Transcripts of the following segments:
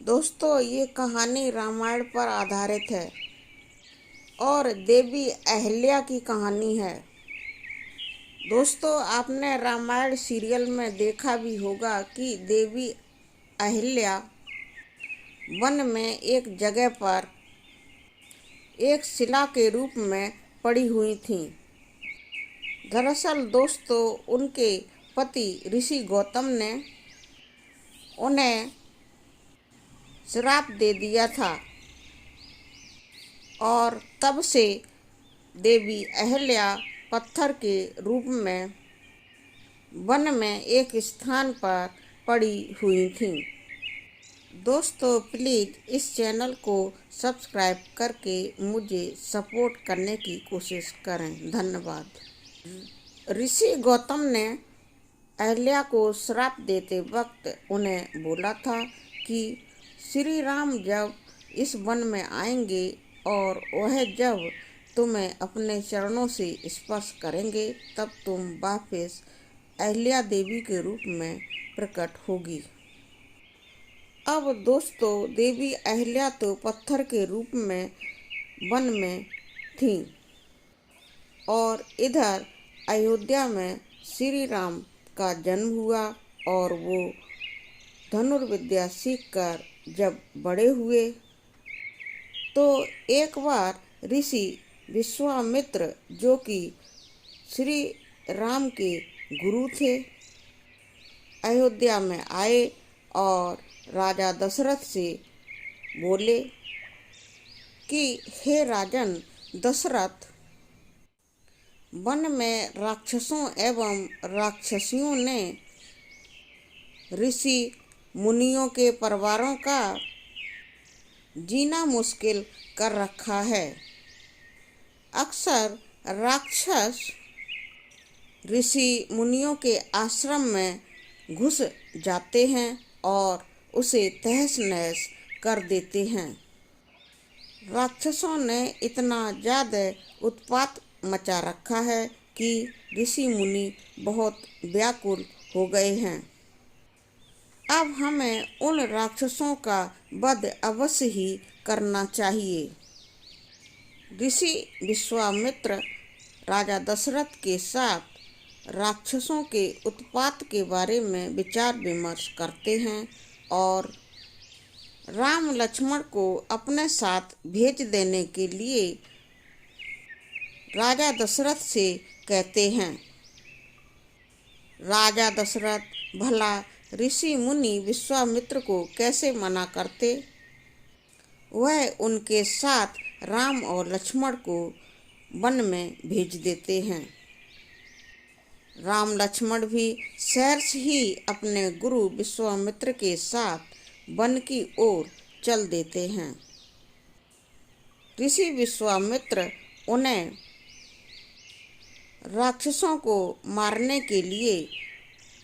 दोस्तों, ये कहानी रामायण पर आधारित है और देवी अहिल्या की कहानी है। दोस्तों, आपने रामायण सीरियल में देखा भी होगा कि देवी अहिल्या वन में एक जगह पर एक शिला के रूप में पड़ी हुई थीं। दरअसल दोस्तों, उनके पति ऋषि गौतम ने उन्हें श्राप दे दिया था और तब से देवी अहिल्या पत्थर के रूप में वन में एक स्थान पर पड़ी हुई थीं। दोस्तों, प्लीज़ इस चैनल को सब्सक्राइब करके मुझे सपोर्ट करने की कोशिश करें। धन्यवाद। ऋषि गौतम ने अहिल्या को श्राप देते वक्त उन्हें बोला था कि श्री राम जब इस वन में आएंगे और वह जब तुम्हें अपने चरणों से स्पर्श करेंगे तब तुम वापस अहिल्या देवी के रूप में प्रकट होगी। अब दोस्तों, देवी अहिल्या तो पत्थर के रूप में वन में थीं और इधर अयोध्या में श्री राम का जन्म हुआ और वो धनुर्विद्या सीखकर जब बड़े हुए तो एक बार ऋषि विश्वामित्र, जो कि श्री राम के गुरु थे, अयोध्या में आए और राजा दशरथ से बोले कि हे राजन दशरथ, वन में राक्षसों एवं राक्षसियों ने ऋषि मुनियों के परिवारों का जीना मुश्किल कर रखा है। अक्सर राक्षस ऋषि मुनियों के आश्रम में घुस जाते हैं और उसे तहस नहस कर देते हैं। राक्षसों ने इतना ज़्यादा उत्पात मचा रखा है कि ऋषि मुनि बहुत व्याकुल हो गए हैं। अब हमें उन राक्षसों का वध अवश्य ही करना चाहिए। ऋषि विश्वामित्र राजा दशरथ के साथ राक्षसों के उत्पात के बारे में विचार विमर्श करते हैं और राम लक्ष्मण को अपने साथ भेज देने के लिए राजा दशरथ से कहते हैं। राजा दशरथ भला ऋषि मुनि विश्वामित्र को कैसे मना करते। वह उनके साथ राम और लक्ष्मण को वन में भेज देते हैं। राम लक्ष्मण भी सहर्ष ही अपने गुरु विश्वामित्र के साथ वन की ओर चल देते हैं। ऋषि विश्वामित्र उन्हें राक्षसों को मारने के लिए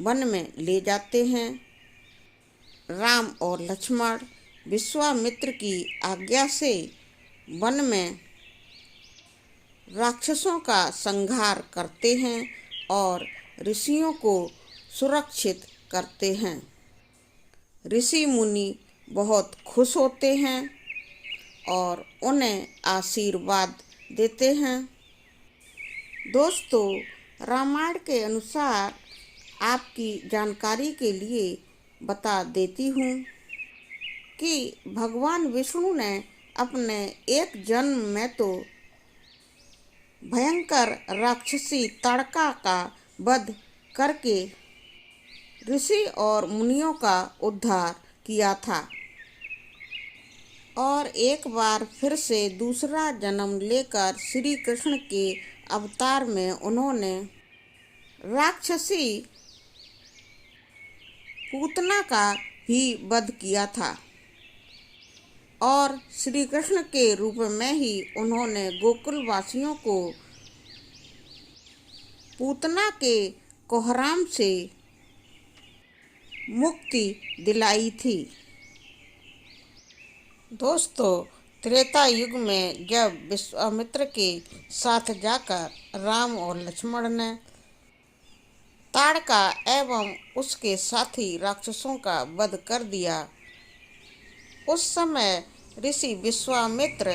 वन में ले जाते हैं। राम और लक्ष्मण विश्वामित्र की आज्ञा से वन में राक्षसों का संहार करते हैं और ऋषियों को सुरक्षित करते हैं। ऋषि मुनि बहुत खुश होते हैं और उन्हें आशीर्वाद देते हैं। दोस्तों, रामायण के अनुसार आपकी जानकारी के लिए बता देती हूँ कि भगवान विष्णु ने अपने एक जन्म में तो भयंकर राक्षसी ताड़का का वध करके ऋषि और मुनियों का उद्धार किया था और एक बार फिर से दूसरा जन्म लेकर श्री कृष्ण के अवतार में उन्होंने राक्षसी पूतना का भी वध किया था और श्री कृष्ण के रूप में ही उन्होंने गोकुल वासियों को पूतना के कोहराम से मुक्ति दिलाई थी। दोस्तों, त्रेता युग में जब विश्वामित्र के साथ जाकर राम और लक्ष्मण ने ताड़का एवं उसके साथी राक्षसों का वध कर दिया उस समय ऋषि विश्वामित्र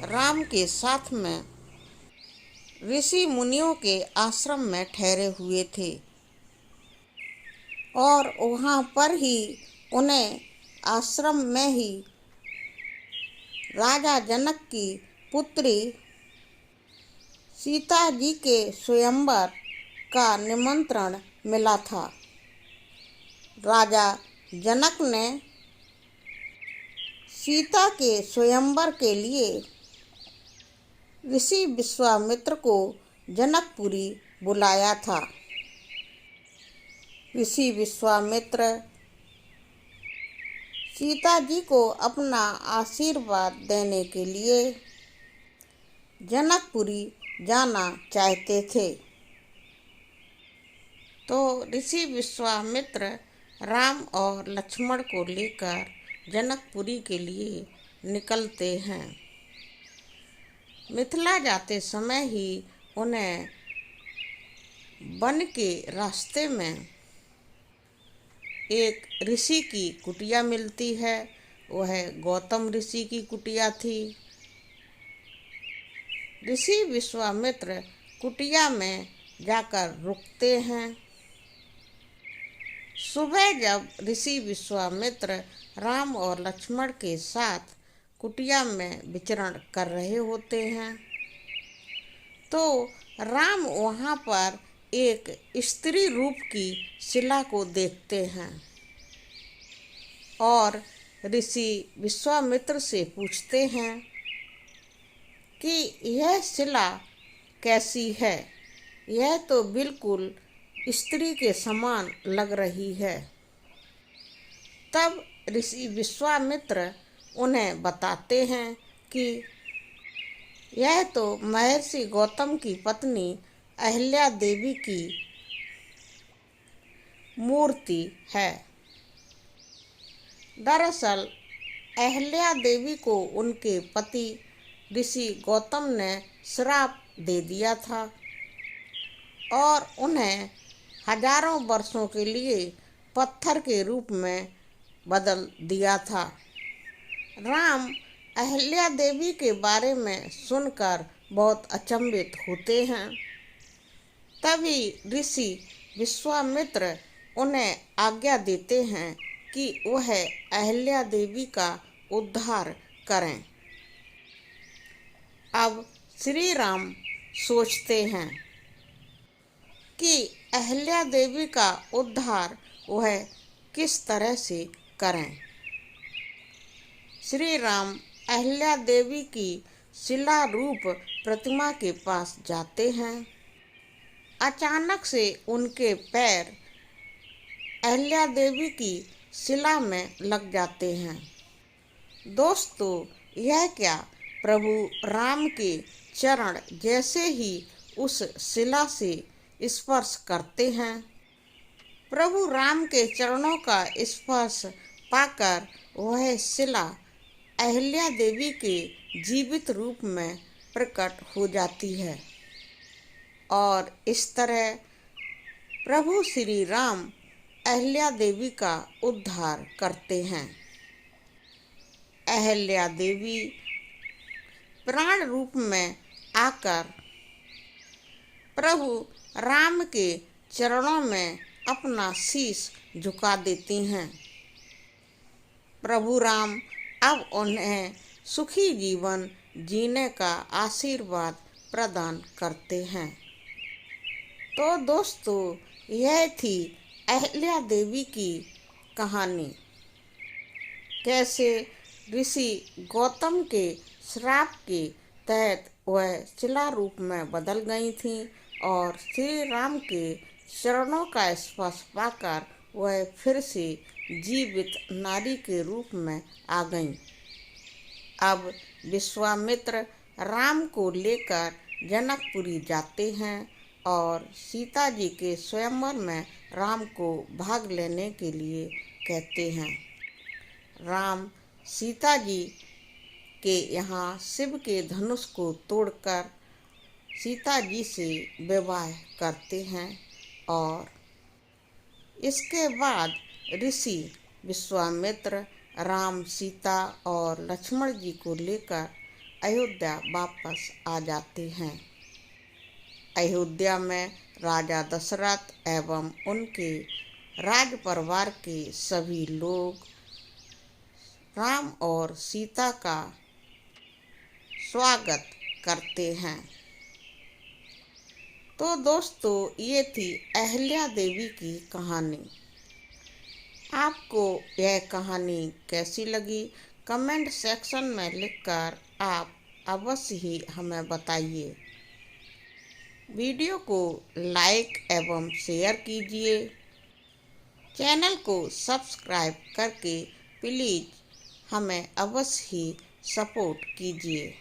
राम के साथ में ऋषि मुनियों के आश्रम में ठहरे हुए थे और वहाँ पर ही उन्हें आश्रम में ही राजा जनक की पुत्री सीता जी के स्वयंवर का निमंत्रण मिला था। राजा जनक ने सीता के स्वयंवर के लिए ऋषि विश्वामित्र को जनकपुरी बुलाया था। ऋषि विश्वामित्र सीता जी को अपना आशीर्वाद देने के लिए जनकपुरी जाना चाहते थे। तो ऋषि विश्वामित्र राम और लक्ष्मण को लेकर जनकपुरी के लिए निकलते हैं। मिथिला जाते समय ही उन्हें वन के रास्ते में एक ऋषि की कुटिया मिलती है। वह गौतम ऋषि की कुटिया थी। ऋषि विश्वामित्र कुटिया में जाकर रुकते हैं। सुबह जब ऋषि विश्वामित्र राम और लक्ष्मण के साथ कुटिया में विचरण कर रहे होते हैं तो राम वहाँ पर एक स्त्री रूप की शिला को देखते हैं और ऋषि विश्वामित्र से पूछते हैं कि यह शिला कैसी है, यह तो बिल्कुल स्त्री के समान लग रही है। तब ऋषि विश्वामित्र उन्हें बताते हैं कि यह तो महर्षि गौतम की पत्नी अहिल्या देवी की मूर्ति है। दरअसल अहिल्या देवी को उनके पति ऋषि गौतम ने श्राप दे दिया था और उन्हें हजारों वर्षों के लिए पत्थर के रूप में बदल दिया था। राम अहिल्या देवी के बारे में सुनकर बहुत अचंभित होते हैं। तभी ऋषि विश्वामित्र उन्हें आज्ञा देते हैं कि वह अहिल्या देवी का उद्धार करें। अब श्री राम सोचते हैं कि अहिल्या देवी का उद्धार वह किस तरह से करें। श्री राम अहिल्या देवी की शिला रूप प्रतिमा के पास जाते हैं। अचानक से उनके पैर अहिल्या देवी की शिला में लग जाते हैं। दोस्तों, यह क्या, प्रभु राम के चरण जैसे ही उस शिला से स्पर्श करते हैं, प्रभु राम के चरणों का स्पर्श पाकर वह शिला अहिल्या देवी के जीवित रूप में प्रकट हो जाती है और इस तरह प्रभु श्री राम अहिल्या देवी का उद्धार करते हैं। अहिल्या देवी प्राण रूप में आकर प्रभु राम के चरणों में अपना शीश झुका देती हैं। प्रभु राम अब उन्हें सुखी जीवन जीने का आशीर्वाद प्रदान करते हैं। तो दोस्तों, यह थी अहिल्या देवी की कहानी। कैसे ऋषि गौतम के श्राप के तहत वह शिला रूप में बदल गई थी और श्री राम के चरणों का स्पर्श पाकर वह फिर से जीवित नारी के रूप में आ गईं। अब विश्वामित्र राम को लेकर जनकपुरी जाते हैं और सीता जी के स्वयंवर में राम को भाग लेने के लिए कहते हैं। राम सीता जी के यहाँ शिव के धनुष को तोड़कर सीता जी से विवाह करते हैं और इसके बाद ऋषि विश्वामित्र राम, सीता और लक्ष्मण जी को लेकर अयोध्या वापस आ जाते हैं। अयोध्या में राजा दशरथ एवं उनके राज परिवार के सभी लोग राम और सीता का स्वागत करते हैं। तो दोस्तों, ये थी अहिल्या देवी की कहानी। आपको यह कहानी कैसी लगी कमेंट सेक्शन में लिखकर आप अवश्य ही हमें बताइए। वीडियो को लाइक एवं शेयर कीजिए। चैनल को सब्सक्राइब करके प्लीज़ हमें अवश्य ही सपोर्ट कीजिए।